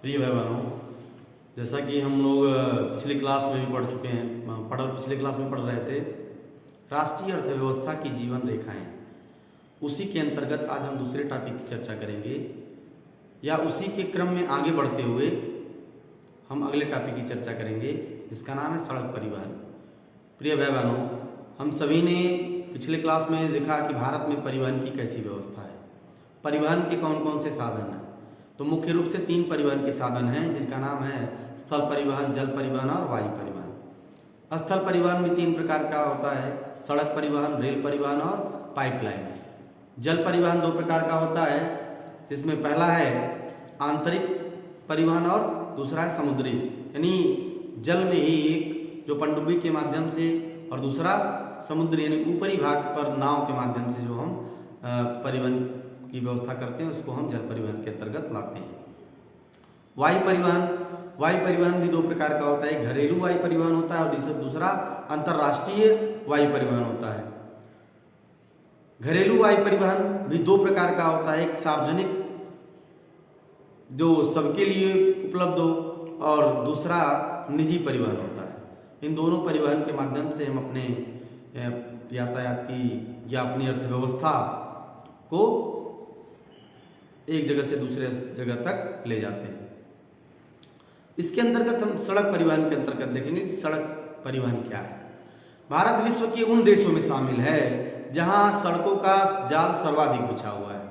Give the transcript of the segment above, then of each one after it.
प्रिय भाई बहनों, जैसा कि हम लोग पिछली क्लास में भी पढ़ चुके हैं, पिछले क्लास में पढ़ रहे थे राष्ट्रीय अर्थव्यवस्था की जीवन रेखाएं। उसी के अंतर्गत आज हम दूसरे टॉपिक की चर्चा करेंगे, या उसी के क्रम में आगे बढ़ते हुए हम अगले टॉपिक की चर्चा करेंगे जिसका नाम है सड़क परिवहन। प्रिय भाई बहनों, हम सभी ने पिछले क्लास में देखा कि भारत में परिवहन की कैसी व्यवस्था है, परिवहन के कौन कौन से साधन हैं। तो मुख्य रूप से 3 परिवहन के साधन हैं जिनका नाम है स्थल परिवहन, जल परिवहन और वायु परिवहन। स्थल परिवहन भी 3 प्रकार का होता है, सड़क परिवहन, रेल परिवहन और पाइपलाइन। जल परिवहन 2 प्रकार का होता है, जिसमें पहला है आंतरिक परिवहन और दूसरा है समुद्री, यानी जल में ही एक जो पनडुब्बी के माध्यम से, और दूसरा समुद्री यानी ऊपरी भाग पर नाव के माध्यम से जो हम परिवहन की व्यवस्था करते हैं उसको हम जल परिवहन के अंतर्गत लाते हैं। वायु परिवहन भी 2 प्रकार का होता है, घरेलू वायु परिवहन होता है और दूसरा अंतर्राष्ट्रीय वायु परिवहन होता है। घरेलू वायु परिवहन भी 2 प्रकार का होता है, एक सार्वजनिक जो सबके लिए उपलब्ध हो और दूसरा निजी परिवहन होता है। इन दोनों परिवहन के माध्यम से हम अपने यातायात की या अपनी अर्थव्यवस्था को एक जगह से दूसरे जगह तक ले जाते हैं। इसके अंतर्गत हम सड़क परिवहन के अंतर्गत देखेंगे कि सड़क परिवहन क्या है। भारत विश्व के उन देशों में शामिल है जहां सड़कों का जाल सर्वाधिक बिछा हुआ है।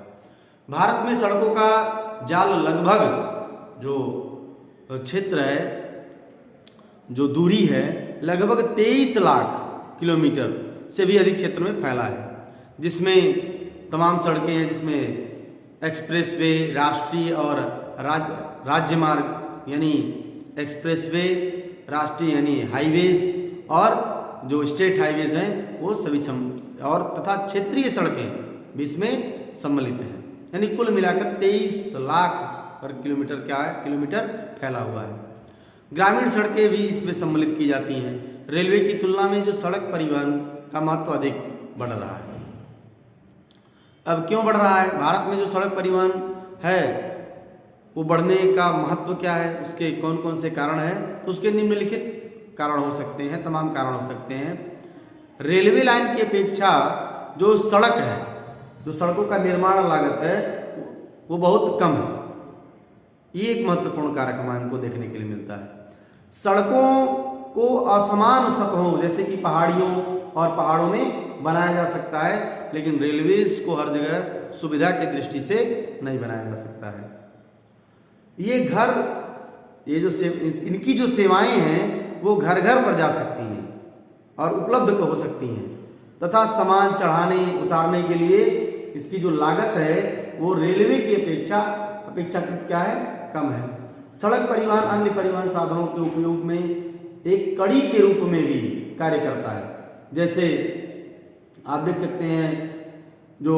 भारत में सड़कों का जाल लगभग जो क्षेत्र है, जो दूरी है, लगभग 23 लाख किलोमीटर से भी अधिक क्षेत्र में फैला है, जिसमें तमाम सड़कें हैं, जिसमें एक्सप्रेसवे, राष्ट्रीय और राज्य मार्ग यानी एक्सप्रेसवे, राष्ट्रीय यानी हाईवेज और जो स्टेट हाईवेज हैं वो सभी और तथा क्षेत्रीय सड़कें भी इसमें सम्मिलित हैं। यानी कुल मिलाकर 23 लाख पर किलोमीटर किलोमीटर फैला हुआ है। ग्रामीण सड़कें भी इसमें सम्मिलित की जाती हैं। रेलवे की तुलना में जो सड़क परिवहन का महत्व अधिक बढ़ रहा है। अब क्यों बढ़ रहा है? भारत में जो सड़क परिवहन है वो बढ़ने का महत्व क्या है, उसके कौन कौन से कारण हैं? तो उसके निम्नलिखित कारण हो सकते हैं, तमाम कारण हो सकते हैं। रेलवे लाइन की अपेक्षा जो सड़क है, जो सड़कों का निर्माण लागत है वो बहुत कम है। ये एक महत्वपूर्ण कारक हमको देखने के लिए मिलता है। सड़कों को असमान सतहों जैसे कि पहाड़ियों और पहाड़ों में बनाया जा सकता है, लेकिन रेलवेज को हर जगह सुविधा की दृष्टि से नहीं बनाया जा सकता है। इनकी जो सेवाएं हैं वो घर घर पर जा सकती हैं और उपलब्ध हो सकती हैं, तथा सामान चढ़ाने उतारने के लिए इसकी जो लागत है वो रेलवे की अपेक्षाकृत क्या है, कम है। सड़क परिवहन अन्य परिवहन साधनों के उपयोग में एक कड़ी के रूप में भी कार्य करता है। जैसे आप देख सकते हैं जो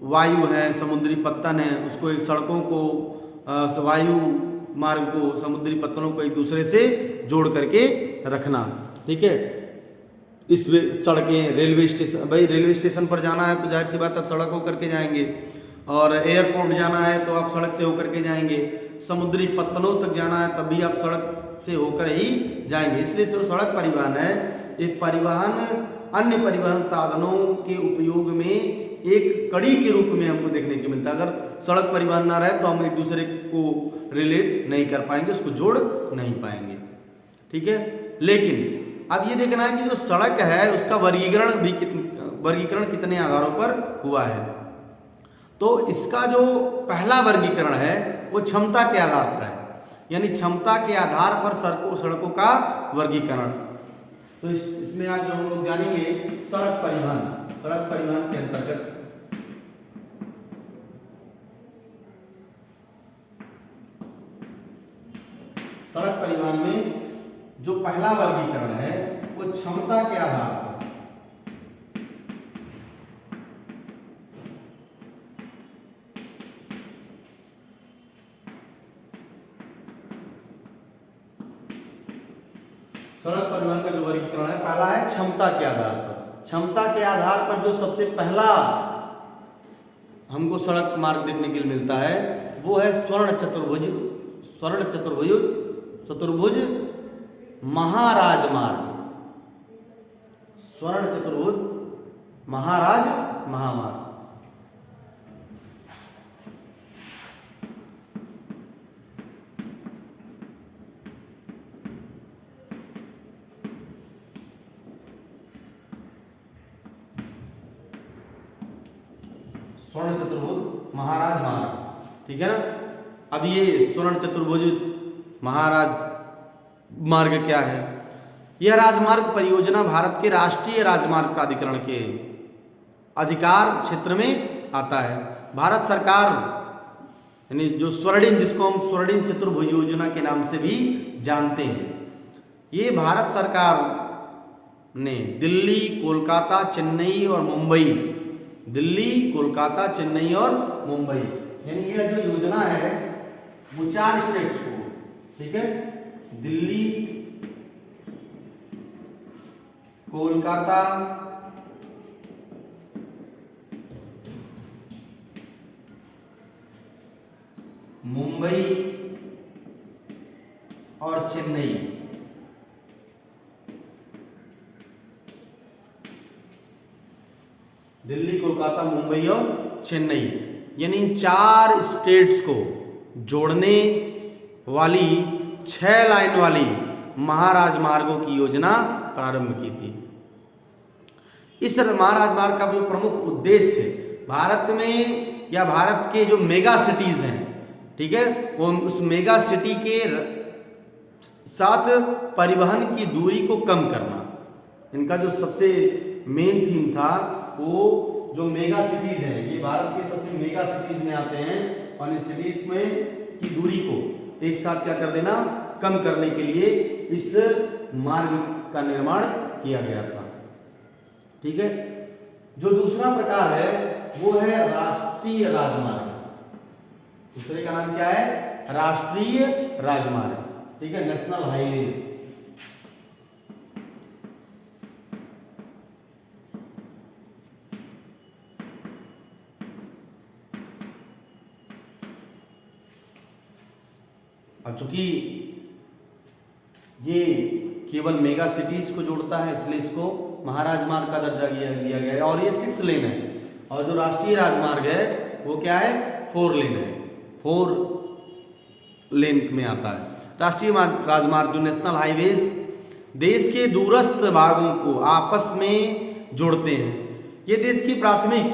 वायु है, समुद्री पत्तन है, उसको एक सड़कों को वायु मार्ग को, समुद्री पत्तनों को एक दूसरे से जोड़ करके रखना, ठीक है। इसमें सड़कें, रेलवे स्टेशन, भाई रेलवे स्टेशन पर जाना है तो जाहिर सी बात आप सड़क होकर के जाएंगे, और एयरपोर्ट जाना है तो आप सड़क से होकर के जाएंगे, समुद्री पत्तनों तक जाना है तब भी आप सड़क से होकर ही जाएंगे। इसलिए जो सड़क परिवहन है, ये परिवहन अन्य परिवहन साधनों के उपयोग में एक कड़ी के रूप में हमको देखने को मिलता है। अगर सड़क परिवहन ना रहे तो हम एक दूसरे को रिलेट नहीं कर पाएंगे, उसको जोड़ नहीं पाएंगे, ठीक है। लेकिन अब ये देखना है कि जो सड़क है उसका वर्गीकरण कितने आधारों पर हुआ है। तो इसका जो पहला वर्गीकरण है वो क्षमता के आधार पर है, यानी क्षमता के आधार पर सड़कों का वर्गीकरण। तो इसमें आज जो हम लोग जानेंगे सड़क परिवहन के अंतर्गत सड़क परिवहन में जो पहला वर्गीकरण है वो क्षमता के आधार पर, सड़क परिवहन का जो वर्गीकरण है पहला है क्षमता के आधार पर। क्षमता के आधार पर जो सबसे पहला हमको सड़क मार्ग देखने के लिए मिलता है वो है स्वर्ण चतुर्भुज स्वर्ण चतुर्भुज महाराजमार्ग, स्वर्ण चतुर्भुज महामार्ग। स्वर्ण चतुर्भुज महाराज मार्ग, ठीक है ना। अब ये स्वर्ण चतुर्भुज महाराज मार्ग क्या है? यह राजमार्ग परियोजना भारत के राष्ट्रीय राजमार्ग प्राधिकरण के अधिकार क्षेत्र में आता है। भारत सरकार यानी जो स्वर्णिम, जिसको हम स्वर्णिम चतुर्भुज योजना के नाम से भी जानते हैं, ये भारत सरकार ने दिल्ली, कोलकाता, चेन्नई और मुंबई, दिल्ली, कोलकाता, चेन्नई और मुंबई, यानी यह जो योजना है वो 4 स्टेट्स को, ठीक है, दिल्ली, कोलकाता, मुंबई और चेन्नई, दिल्ली, कोलकाता, मुंबई और चेन्नई, यानी इन 4 स्टेट्स को जोड़ने वाली 6 लाइन वाली महाराजमार्गों की योजना प्रारंभ की थी। इस महाराजमार्ग का जो प्रमुख उद्देश्य भारत में या भारत के जो मेगा सिटीज हैं, ठीक है, वो उस मेगा सिटी के साथ परिवहन की दूरी को कम करना, इनका जो सबसे मेन थीम था वो जो मेगा सिटीज हैं, ये भारत के सबसे मेगा सिटीज में आते हैं और इन सिटीज में की दूरी को एक साथ क्या कर देना, कम करने के लिए इस मार्ग का निर्माण किया गया था, ठीक है। जो दूसरा प्रकार है वो है राष्ट्रीय राजमार्ग। दूसरे का नाम क्या है? राष्ट्रीय राजमार्ग, ठीक है, नेशनल हाईवेज। अब चूंकि ये केवल मेगा सिटीज को जोड़ता है इसलिए इसको महाराजमार्ग का दर्जा दिया गया है और ये 6 लेन है, और जो राष्ट्रीय राजमार्ग है वो क्या है? 4 लेन है, 4 लेन में आता है। राष्ट्रीय राजमार्ग जो नेशनल हाईवेज देश के दूरस्थ भागों को आपस में जोड़ते हैं। ये देश की प्राथमिक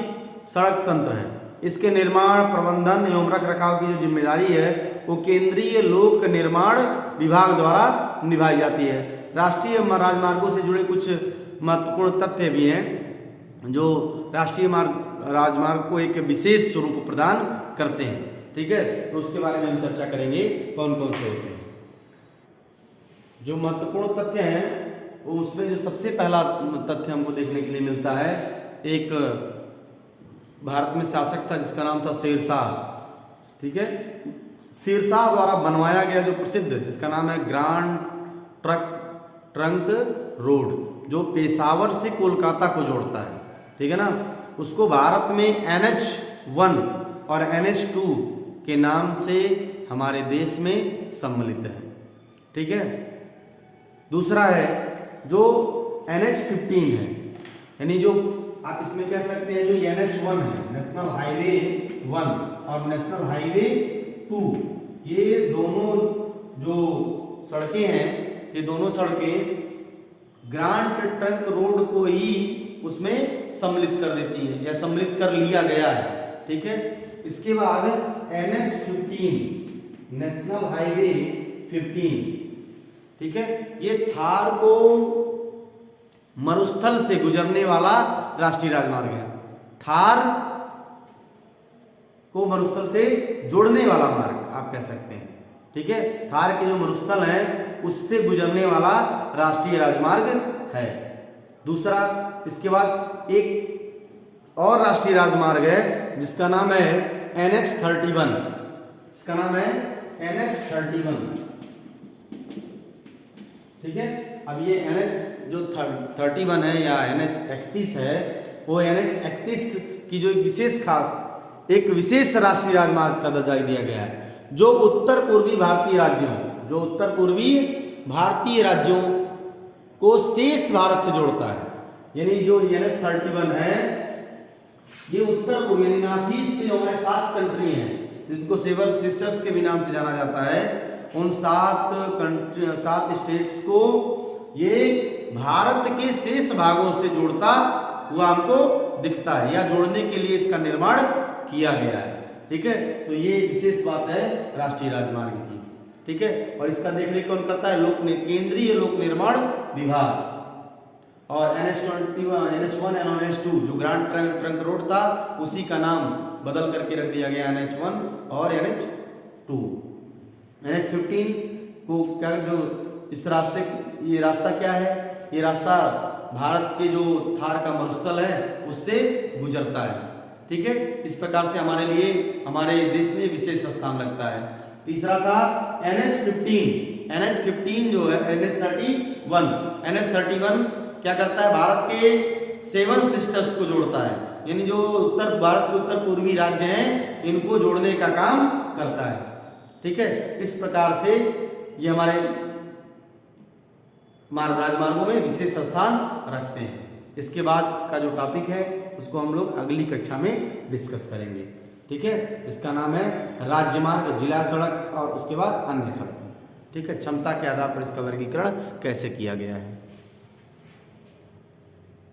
सड़क तंत्र है। इसके निर्माण, प्रबंधन एवं रख रखाव की जो जिम्मेदारी है वो केंद्रीय लोक निर्माण विभाग द्वारा निभाई जाती है। राष्ट्रीय राजमार्गों से जुड़े कुछ महत्वपूर्ण तथ्य भी हैं जो राष्ट्रीय राजमार्ग को एक विशेष स्वरूप प्रदान करते हैं, ठीक है, तो उसके बारे में हम चर्चा करेंगे कौन कौन से होते हैं। जो महत्वपूर्ण तथ्य हैं वो उसमें जो सबसे पहला तथ्य हमको देखने के लिए मिलता है, एक भारत में शासक था जिसका नाम था शेरशाह, ठीक है। शेरशाह द्वारा बनवाया गया जो प्रसिद्ध, जिसका नाम है ग्रांड ट्रंक रोड, जो पेशावर से कोलकाता को जोड़ता है, ठीक है ना, उसको भारत में NH1 और NH2 के नाम से हमारे देश में सम्मिलित है, ठीक है। दूसरा है जो NH15 है, यानी जो आप इसमें कह सकते हैं जो NH1 है, नेशनल हाईवे 1 और नेशनल हाईवे 2, ये दोनों जो सड़कें हैं, ये दोनों सड़कें ग्रांड ट्रंक रोड को ही उसमें सम्मिलित कर देती हैं या सम्मिलित कर लिया गया है, ठीक है। इसके बाद NH15 नेशनल हाईवे 15, ठीक है, ये थार को मरुस्थल से गुजरने वाला राष्ट्रीय राजमार्ग है। थार को मरुस्थल से जोड़ने वाला मार्ग आप कह सकते हैं, ठीक है। थार के जो मरुस्थल है उससे गुजरने वाला राष्ट्रीय राजमार्ग है। दूसरा, इसके बाद एक और राष्ट्रीय राजमार्ग है जिसका नाम है NH31, इसका नाम है NH31, ठीक है। अब ये NH जो 31 है या NH31 है, वो NH31 की जो एक विशेष राष्ट्रीय राजमार्ग का दर्जा दिया गया है। जो उत्तर पूर्वी भारतीय राज्यों को शेष भारत से जोड़ता है। यानी जो NH-31 है ये उत्तर पूर्व यानी नॉर्थ ईस्ट के जो हमारे 7 कंट्री हैं जिनको सेवन सिस्टर्स के भी नाम से जाना जाता है, उन 7 स्टेट्स को ये भारत के शेष भागों से जोड़ता हुआ हमको दिखता है, या जोड़ने के लिए इसका निर्माण किया गया है। ठीक है, तो ये विशेष बात है राष्ट्रीय राजमार्ग की। ठीक है, और इसका देखरेख कौन करता है? केंद्रीय लोक निर्माण विभाग। और NH1 और NH2 जो ग्रांड ट्रंक रोड था उसी का नाम बदल करके रख दिया गया NH1 और NH2। NH15 को क्या, जो इस रास्ते, ये रास्ता क्या है? ये रास्ता भारत के जो थार का मरुस्थल है उससे गुजरता है। ठीक है, इस प्रकार से हमारे लिए हमारे देश में विशेष स्थान लगता है। तीसरा था NH15 जो है NH31 क्या करता है? भारत के 7 सिस्टर्स को जोड़ता है, यानी जो भारत के उत्तर पूर्वी राज्य हैं इनको जोड़ने का काम करता है। ठीक है, इस प्रकार से ये हमारे राजमार्गों में विशेष स्थान रखते हैं। इसके बाद का जो टॉपिक है उसको हम लोग अगली कक्षा में डिस्कस करेंगे। ठीक है, इसका नाम है राज्यमार्ग, जिला सड़क और उसके बाद अन्य सड़क। ठीक है, क्षमता के आधार पर इसका वर्गीकरण कैसे किया गया है।